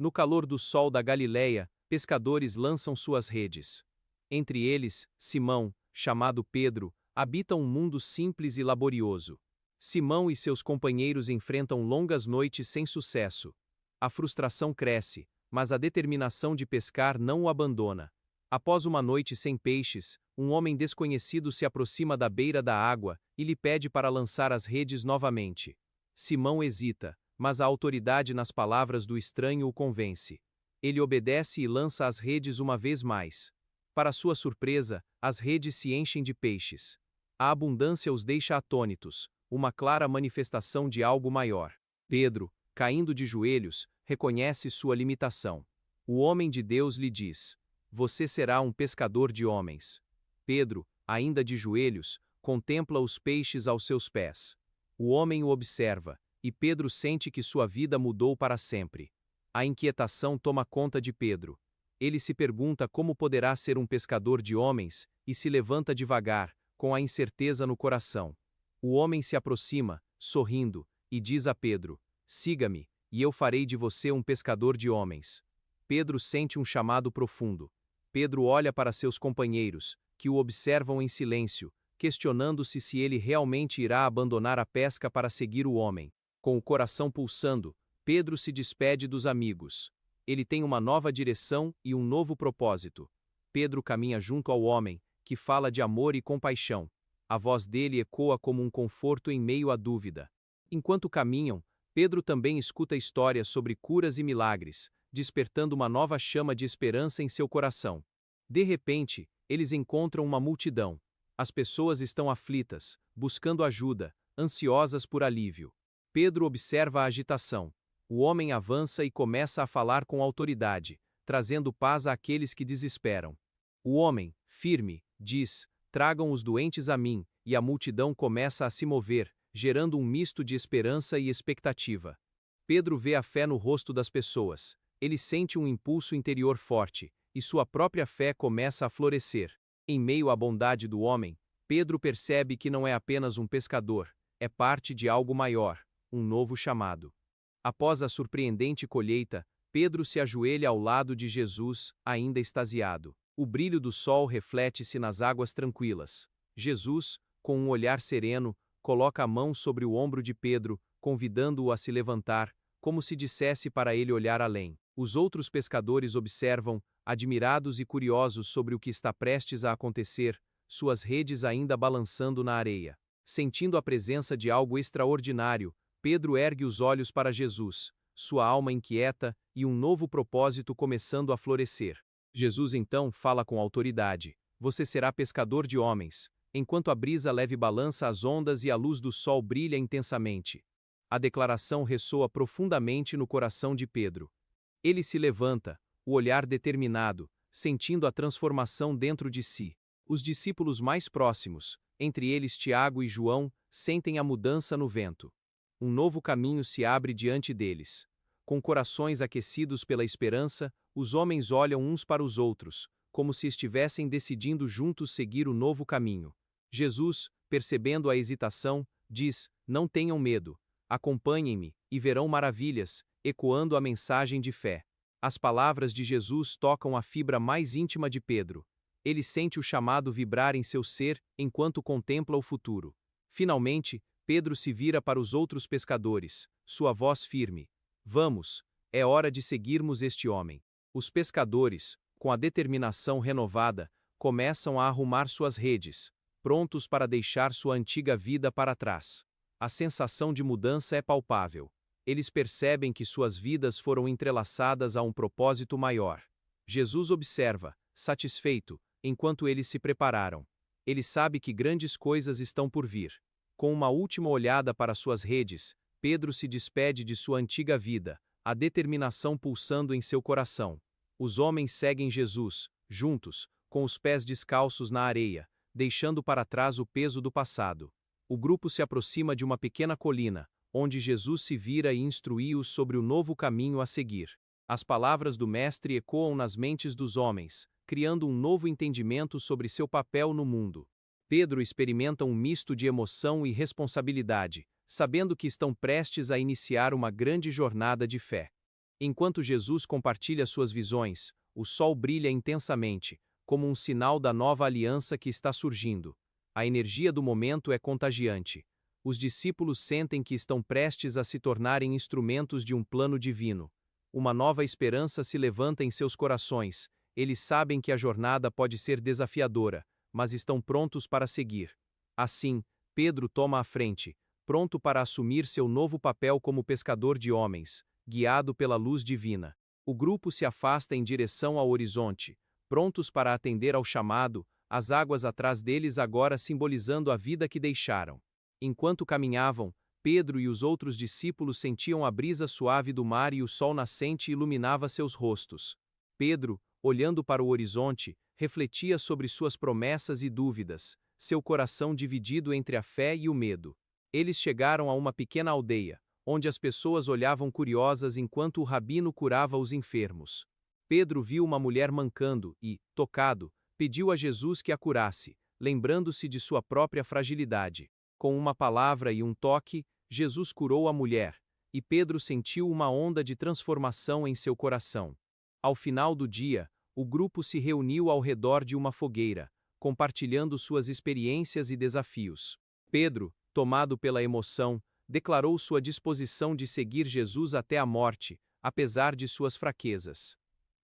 No calor do sol da Galileia, pescadores lançam suas redes. Entre eles, Simão, chamado Pedro, habita um mundo simples e laborioso. Simão e seus companheiros enfrentam longas noites sem sucesso. A frustração cresce, mas a determinação de pescar não o abandona. Após uma noite sem peixes, um homem desconhecido se aproxima da beira da água e lhe pede para lançar as redes novamente. Simão hesita, mas a autoridade nas palavras do estranho o convence. Ele obedece e lança as redes uma vez mais. Para sua surpresa, as redes se enchem de peixes. A abundância os deixa atônitos, uma clara manifestação de algo maior. Pedro, caindo de joelhos, reconhece sua limitação. O homem de Deus lhe diz: "Você será um pescador de homens." Pedro, ainda de joelhos, contempla os peixes aos seus pés. O homem o observa, e Pedro sente que sua vida mudou para sempre. A inquietação toma conta de Pedro. Ele se pergunta como poderá ser um pescador de homens, e se levanta devagar, com a incerteza no coração. O homem se aproxima, sorrindo, e diz a Pedro: "Siga-me, e eu farei de você um pescador de homens." Pedro sente um chamado profundo. Pedro olha para seus companheiros, que o observam em silêncio, questionando-se se ele realmente irá abandonar a pesca para seguir o homem. Com o coração pulsando, Pedro se despede dos amigos. Ele tem uma nova direção e um novo propósito. Pedro caminha junto ao homem, que fala de amor e compaixão. A voz dele ecoa como um conforto em meio à dúvida. Enquanto caminham, Pedro também escuta histórias sobre curas e milagres, despertando uma nova chama de esperança em seu coração. De repente, eles encontram uma multidão. As pessoas estão aflitas, buscando ajuda, ansiosas por alívio. Pedro observa a agitação. O homem avança e começa a falar com autoridade, trazendo paz àqueles que desesperam. O homem, firme, diz: "Tragam os doentes a mim", e a multidão começa a se mover, gerando um misto de esperança e expectativa. Pedro vê a fé no rosto das pessoas. Ele sente um impulso interior forte, e sua própria fé começa a florescer. Em meio à bondade do homem, Pedro percebe que não é apenas um pescador, é parte de algo maior, um novo chamado. Após a surpreendente colheita, Pedro se ajoelha ao lado de Jesus, ainda extasiado. O brilho do sol reflete-se nas águas tranquilas. Jesus, com um olhar sereno, coloca a mão sobre o ombro de Pedro, convidando-o a se levantar, como se dissesse para ele olhar além. Os outros pescadores observam, admirados e curiosos sobre o que está prestes a acontecer, suas redes ainda balançando na areia. Sentindo a presença de algo extraordinário, Pedro ergue os olhos para Jesus, sua alma inquieta e um novo propósito começando a florescer. Jesus então fala com autoridade: "Você será pescador de homens." Enquanto a brisa leve balança as ondas e a luz do sol brilha intensamente. A declaração ressoa profundamente no coração de Pedro. Ele se levanta, o olhar determinado, sentindo a transformação dentro de si. Os discípulos mais próximos, entre eles Tiago e João, sentem a mudança no vento. Um novo caminho se abre diante deles. Com corações aquecidos pela esperança, os homens olham uns para os outros, como se estivessem decidindo juntos seguir o novo caminho. Jesus, percebendo a hesitação, diz: "Não tenham medo. Acompanhem-me, e verão maravilhas", ecoando a mensagem de fé. As palavras de Jesus tocam a fibra mais íntima de Pedro. Ele sente o chamado vibrar em seu ser, enquanto contempla o futuro. Finalmente, Pedro se vira para os outros pescadores, sua voz firme: "Vamos, é hora de seguirmos este homem." Os pescadores, com a determinação renovada, começam a arrumar suas redes, prontos para deixar sua antiga vida para trás. A sensação de mudança é palpável. Eles percebem que suas vidas foram entrelaçadas a um propósito maior. Jesus observa, satisfeito, enquanto eles se preparam. Ele sabe que grandes coisas estão por vir. Com uma última olhada para suas redes, Pedro se despede de sua antiga vida, a determinação pulsando em seu coração. Os homens seguem Jesus, juntos, com os pés descalços na areia, deixando para trás o peso do passado. O grupo se aproxima de uma pequena colina, onde Jesus se vira e instrui-os sobre o novo caminho a seguir. As palavras do Mestre ecoam nas mentes dos homens, criando um novo entendimento sobre seu papel no mundo. Pedro experimenta um misto de emoção e responsabilidade, sabendo que estão prestes a iniciar uma grande jornada de fé. Enquanto Jesus compartilha suas visões, o sol brilha intensamente, como um sinal da nova aliança que está surgindo. A energia do momento é contagiante. Os discípulos sentem que estão prestes a se tornarem instrumentos de um plano divino. Uma nova esperança se levanta em seus corações. Eles sabem que a jornada pode ser desafiadora, mas estão prontos para seguir. Assim, Pedro toma a frente, pronto para assumir seu novo papel como pescador de homens, guiado pela luz divina. O grupo se afasta em direção ao horizonte, prontos para atender ao chamado, as águas atrás deles agora simbolizando a vida que deixaram. Enquanto caminhavam, Pedro e os outros discípulos sentiam a brisa suave do mar e o sol nascente iluminava seus rostos. Pedro, olhando para o horizonte, refletia sobre suas promessas e dúvidas, seu coração dividido entre a fé e o medo. Eles chegaram a uma pequena aldeia, onde as pessoas olhavam curiosas enquanto o rabino curava os enfermos. Pedro viu uma mulher mancando e, tocado, pediu a Jesus que a curasse, lembrando-se de sua própria fragilidade. Com uma palavra e um toque, Jesus curou a mulher, e Pedro sentiu uma onda de transformação em seu coração. Ao final do dia, o grupo se reuniu ao redor de uma fogueira, compartilhando suas experiências e desafios. Pedro, tomado pela emoção, declarou sua disposição de seguir Jesus até a morte, apesar de suas fraquezas.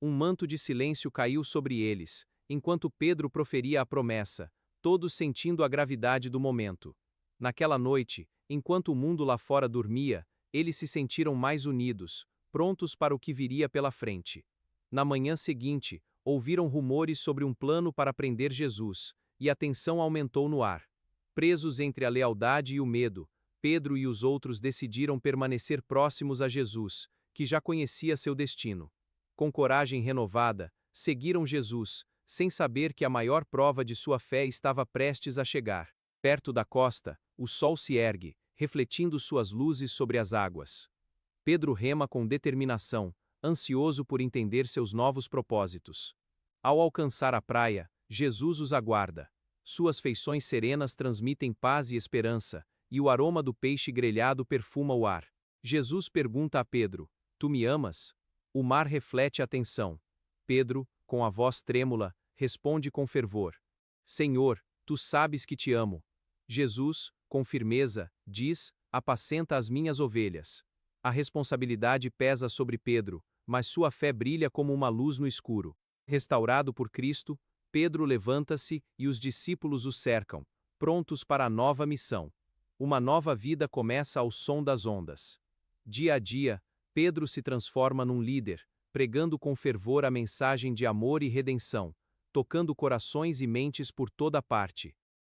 Um manto de silêncio caiu sobre eles, enquanto Pedro proferia a promessa, todos sentindo a gravidade do momento. Naquela noite, enquanto o mundo lá fora dormia, eles se sentiram mais unidos, prontos para o que viria pela frente. Na manhã seguinte, ouviram rumores sobre um plano para prender Jesus, e a tensão aumentou no ar. Presos entre a lealdade e o medo, Pedro e os outros decidiram permanecer próximos a Jesus, que já conhecia seu destino. Com coragem renovada, seguiram Jesus, sem saber que a maior prova de sua fé estava prestes a chegar. Perto da costa, o sol se ergue, refletindo suas luzes sobre as águas. Pedro rema com determinação, ansioso por entender seus novos propósitos. Ao alcançar a praia, Jesus os aguarda. Suas feições serenas transmitem paz e esperança, e o aroma do peixe grelhado perfuma o ar. Jesus pergunta a Pedro: "Tu me amas?" O mar reflete atenção. Pedro, com a voz trêmula, responde com fervor: "Senhor, tu sabes que te amo." Jesus, com firmeza, diz: "Apacenta as minhas ovelhas." A responsabilidade pesa sobre Pedro, mas sua fé brilha como uma luz no escuro. Restaurado por Cristo, Pedro levanta-se e os discípulos o cercam, prontos para a nova missão. Uma nova vida começa ao som das ondas. Dia a dia, Pedro se transforma num líder, pregando com fervor a mensagem de amor e redenção, tocando corações e mentes por toda parte.